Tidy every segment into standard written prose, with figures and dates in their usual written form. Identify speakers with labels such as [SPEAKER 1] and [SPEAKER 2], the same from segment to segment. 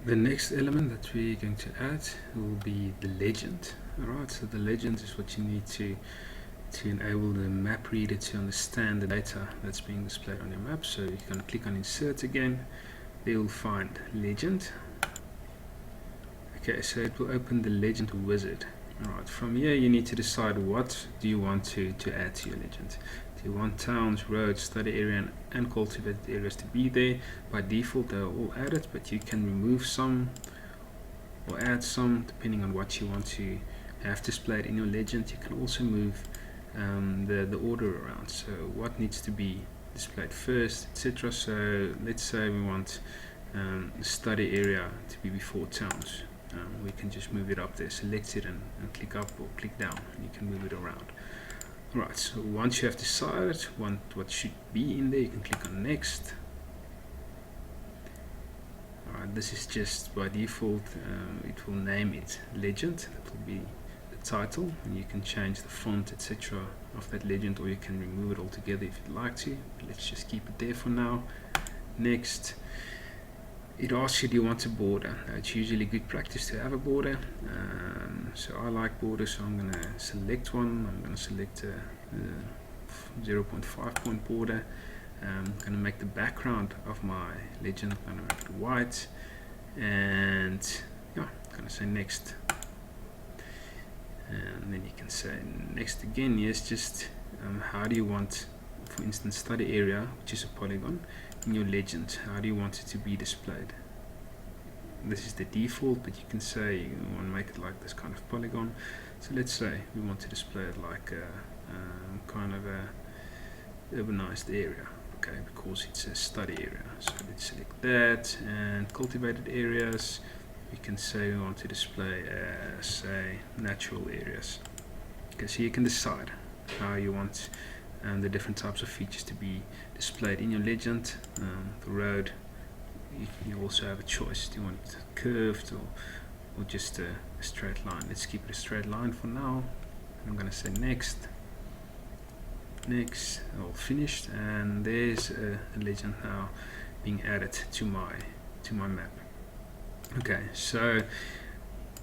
[SPEAKER 1] The next element that we're going to add will be the legend. Alright, so the legend is what you need to enable the map reader to understand the data that's being displayed on your map. So you can click on insert again, they will find legend. Okay, so it will open the legend wizard. Alright, from here you need to decide what do you want to add to your legend. Do you want towns, roads, study area and cultivated areas to be there? By default they're all added, but you can remove some or add some depending on what you want to have displayed in your legend. You can also move the order around, so what needs to be displayed first, etc. So let's say we want the study area to be before towns. We can just move it up there, select it and click up or click down, and you can move it around. Right, so once you have decided what should be in there, you can click on next. Alright, this is just by default, it will name it legend. That will be title, and you can change the font, etc. of that legend, or you can remove it altogether if you'd like to. But let's just keep it there for now. Next, it asks you, do you want a border? Now, it's usually good practice to have a border, so I like borders, so I'm going to select one. I'm going to select a 0.5 point border. I'm going to make the background of my legend, I'm going to make it white, and yeah, I'm going to say next. And then you can say next again. Yes, just how do you want, for instance, study area, which is a polygon, in your legend, how do you want it to be displayed? This is the default, but you can say you want to make it like this kind of polygon. So let's say we want to display it like a kind of a urbanized area, okay, because it's a study area. So let's select that, and cultivated areas, we can say we want to display say natural areas. Okay, so you can decide how you want the different types of features to be displayed in your legend. The road, you also have a choice. Do you want it curved or just a straight line? Let's keep it a straight line for now. I'm going to say next. Next, all finished, and there's a legend now being added to my map. Okay, so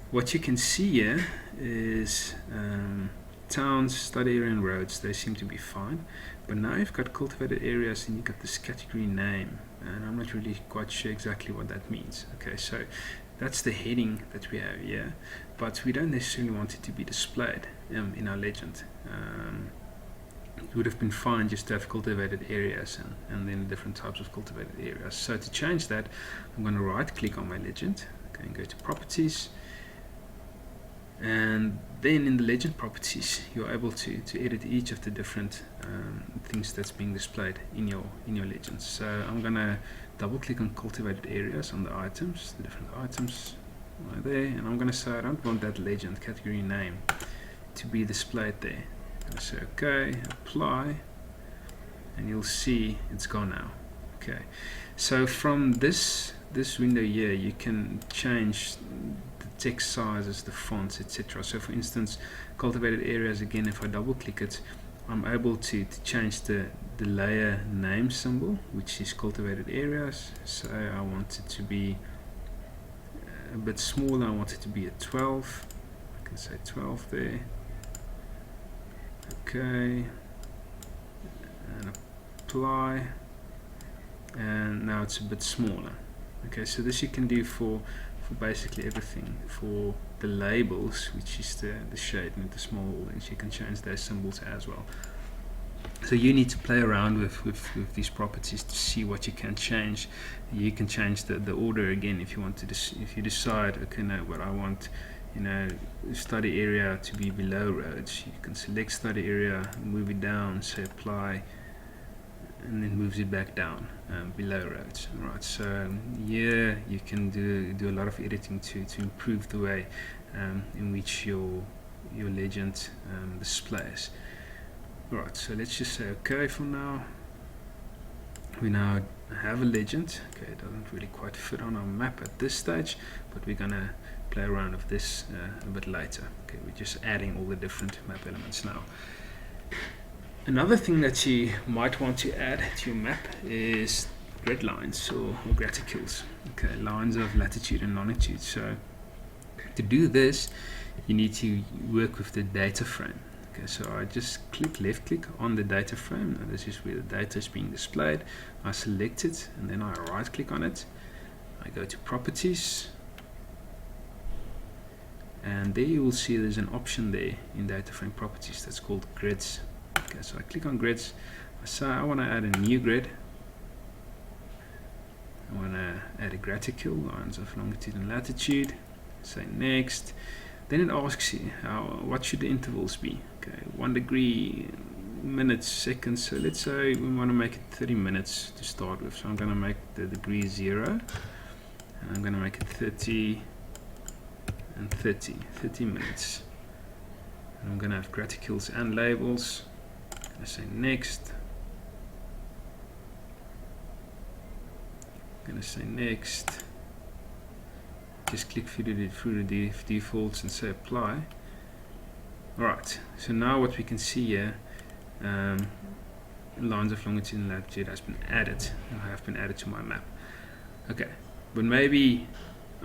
[SPEAKER 1] what you can see here is towns, study area and roads, they seem to be fine, but now you've got cultivated areas and you've got this category name, and I'm not really quite sure exactly what that means. Okay, so that's the heading that we have here, but we don't necessarily want it to be displayed in our legend. It would have been fine just to have cultivated areas and then different types of cultivated areas. So to change that, I'm going to right click on my legend, okay, and go to properties, and then in the legend properties you're able to edit each of the different things that's being displayed in your legend. So I'm going to double click on cultivated areas on the items, the different items right there, and I'm going to say I don't want that legend category name to be displayed there. Say okay, apply, and you'll see it's gone now. Okay, so from this window here you can change the text sizes, the fonts, etc. So for instance, cultivated areas, again, if I double click it, I'm able to change the layer name symbol, which is cultivated areas. So I want it to be a bit smaller, I want it to be a 12. I can say 12 there. Okay, and apply, and now it's a bit smaller. Okay, so this you can do for basically everything. For the labels, which is the shade and the small holdings, you can change those symbols as well. So you need to play around with these properties to see what you can change. You can change the order again if you want to. If you decide, okay, no, but I want, you know, study area to be below roads, you can select study area, move it down, say apply, and then moves it back down below roads. Right, so yeah, you can do a lot of editing to improve the way in which your legend displays. Right, so let's just say okay for now. We now have a legend. Okay, it doesn't really quite fit on our map at this stage, but we're gonna play around with this a bit later. Okay, we're just adding all the different map elements now. Another thing that you might want to add to your map is grid lines or graticles, okay, lines of latitude and longitude. So to do this, you need to work with the data frame. Okay, so I just left click on the data frame. Now this is where the data is being displayed. I select it and then I right click on it. I go to properties, and there you will see there's an option there in data frame properties that's called grids. Okay, so I click on grids. I say I want to add a new grid. I want to add a graticule, lines of longitude and latitude. Say next. Then it asks you what should the intervals be. Okay, 1 degree, minutes, seconds. So let's say we want to make it 30 minutes to start with. So I'm going to make the degree 0, and I'm going to make it 30 and 30 minutes. And I'm going to have graticules and labels. I say next. I'm going to say next. Just click through the defaults and say apply. Alright, so now what we can see here, lines of longitude and latitude has been added. Have been added to my map. Okay, but maybe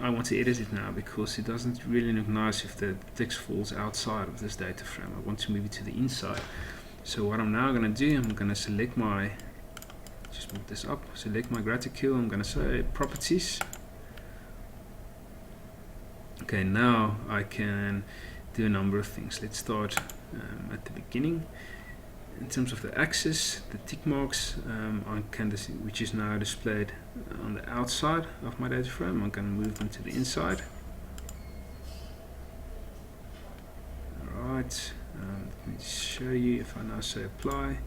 [SPEAKER 1] I want to edit it now because it doesn't really look nice if the text falls outside of this data frame. I want to move it to the inside. So what I'm now going to do, I'm going to select my, just move this up, select my graticule. I'm going to say properties. Okay, now I can do a number of things. Let's start at the beginning. In terms of the axis, the tick marks, which is now displayed on the outside of my data frame, I'm going to move them to the inside. Alright, let me show you. If I now say apply,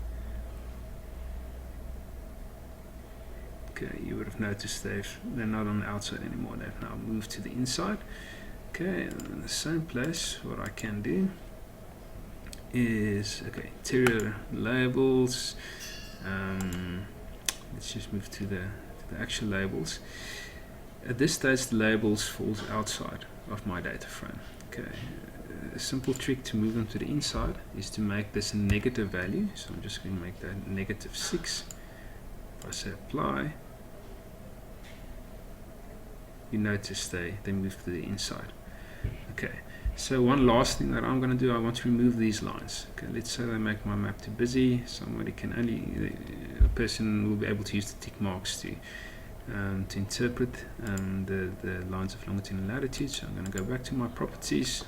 [SPEAKER 1] okay, you would have noticed they're not on the outside anymore. They've now moved to the inside. Okay, and in the same place, what I can do is, okay, interior labels. Let's just move to the actual labels. At this stage, the labels falls outside of my data frame. Okay, a simple trick to move them to the inside is to make this a negative value. So I'm just going to make that -6. If I say apply, you notice they move to the inside. Okay, so one last thing that I'm going to do, I want to remove these lines. Okay, let's say they make my map too busy. Somebody can a person will be able to use the tick marks to interpret the lines of longitude and latitude. So I'm going to go back to my properties,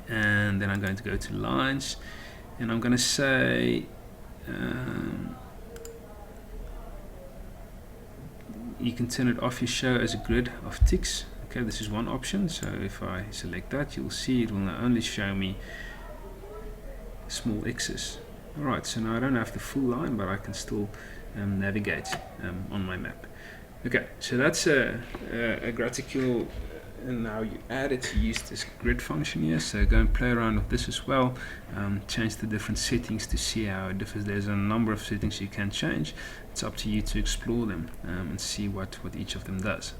[SPEAKER 1] and then I'm going to go to lines, and I'm going to say you can turn it off, you show as a grid of ticks. Okay, this is one option. So if I select that, you'll see it will now only show me small x's. Alright, so now I don't have the full line, but I can still navigate on my map. Okay, so that's a graticule, and now you add it to use this grid function here. So go and play around with this as well. Change the different settings to see how it differs. There's a number of settings you can change. It's up to you to explore them and see what each of them does.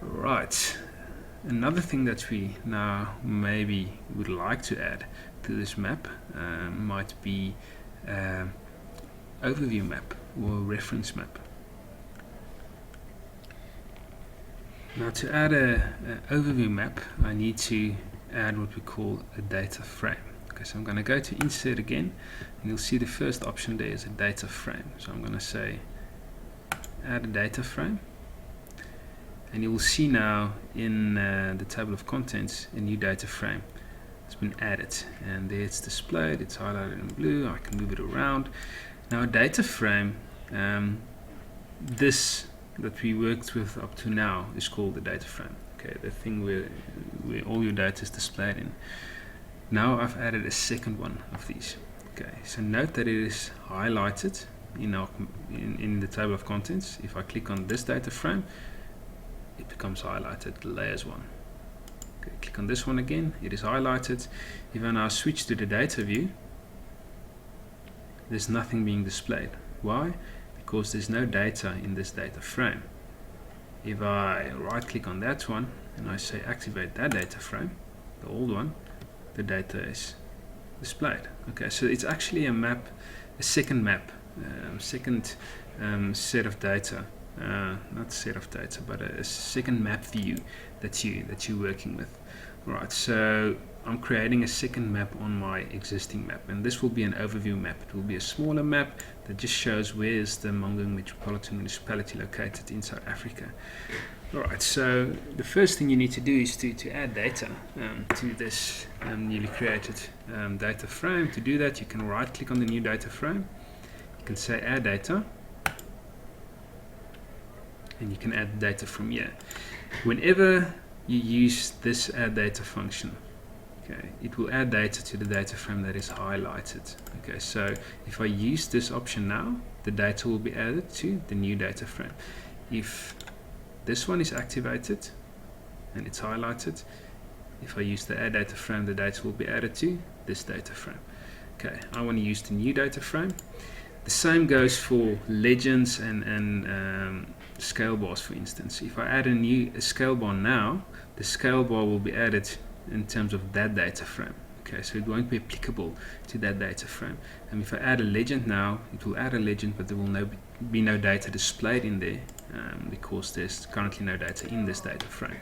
[SPEAKER 1] Right, another thing that we now maybe would like to add to this map might be overview map or reference map. Now to add a overview map, I need to add what we call a data frame. Okay, so I'm going to go to insert again, and you'll see the first option there is a data frame. So I'm going to say add a data frame. And you will see now in the table of contents a new data frame has been added, and there it's displayed, it's highlighted in blue. I can move it around. Now a data frame, this that we worked with up to now is called the data frame. Okay, the thing where all your data is displayed in. Now I've added a second one of these. Okay, so note that it is highlighted in the table of contents. If I click on this data frame, it becomes highlighted, layers 1. Okay, click on this one again, it is highlighted. If I now switch to the data view, there's nothing being displayed. Why? Because there's no data in this data frame. If I right click on that one and I say activate that data frame, the old one, the data is displayed. Okay, so it's actually a map, a second map, second set of data, not set of data, but a second map view that you're working with. Alright, so I'm creating a second map on my existing map, and this will be an overview map. It will be a smaller map that just shows where is the Mangaung Metropolitan Municipality located in South Africa. Alright, so the first thing you need to do is to add data to this newly created data frame. To do that, you can right click on the new data frame, you can say add data, and you can add data from here. Whenever you use this add data function, okay, it will add data to the data frame that is highlighted. Okay, so if I use this option now, the data will be added to the new data frame. If this one is activated and it's highlighted, if I use the add data frame, the data will be added to this data frame. Okay, I want to use the new data frame. The same goes for legends and scale bars, for instance. If I add a scale bar now, the scale bar will be added in terms of that data frame. Okay, so it won't be applicable to that data frame. And if I add a legend now, it will add a legend, but there will be no data displayed in there because there's currently no data in this data frame.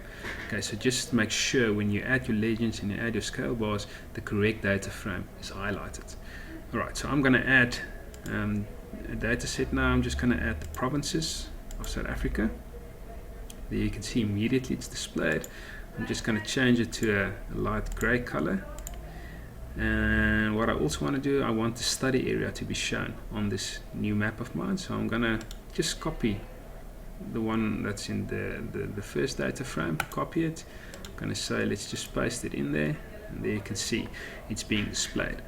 [SPEAKER 1] Okay, so just make sure when you add your legends and you add your scale bars, the correct data frame is highlighted. Alright, so I'm going to add a data set now. I'm just going to add the provinces of South Africa. There you can see immediately it's displayed. I'm just going to change it to a light grey color. And what I also want to do, I want the study area to be shown on this new map of mine. So I'm going to just copy the one that's in the first data frame, copy it. I'm going to say let's just paste it in there, and there you can see it's being displayed.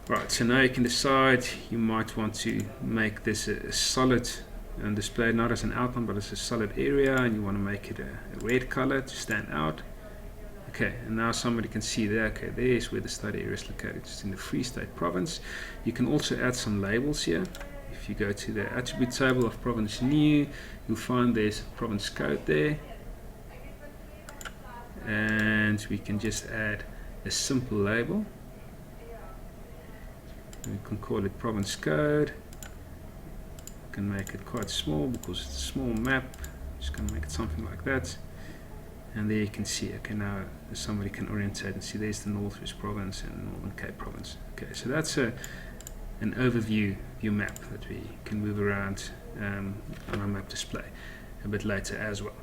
[SPEAKER 1] Right, so now you can decide, you might want to make this a solid display, not as an outline but as a solid area, and you want to make it a red color to stand out. Okay, and now somebody can see there, okay, there's where the study area is located. It's in the Free State province. You can also add some labels here. If you go to the attribute table of province new, you'll find there's a province code there. And we can just add a simple label. We can call it province code. We can make it quite small because it's a small map. Just going to make it something like that. And there you can see, okay, now somebody can orientate and see there's the Northwest province and Northern Cape province. Okay, so that's an overview map that we can move around on our map display a bit later as well.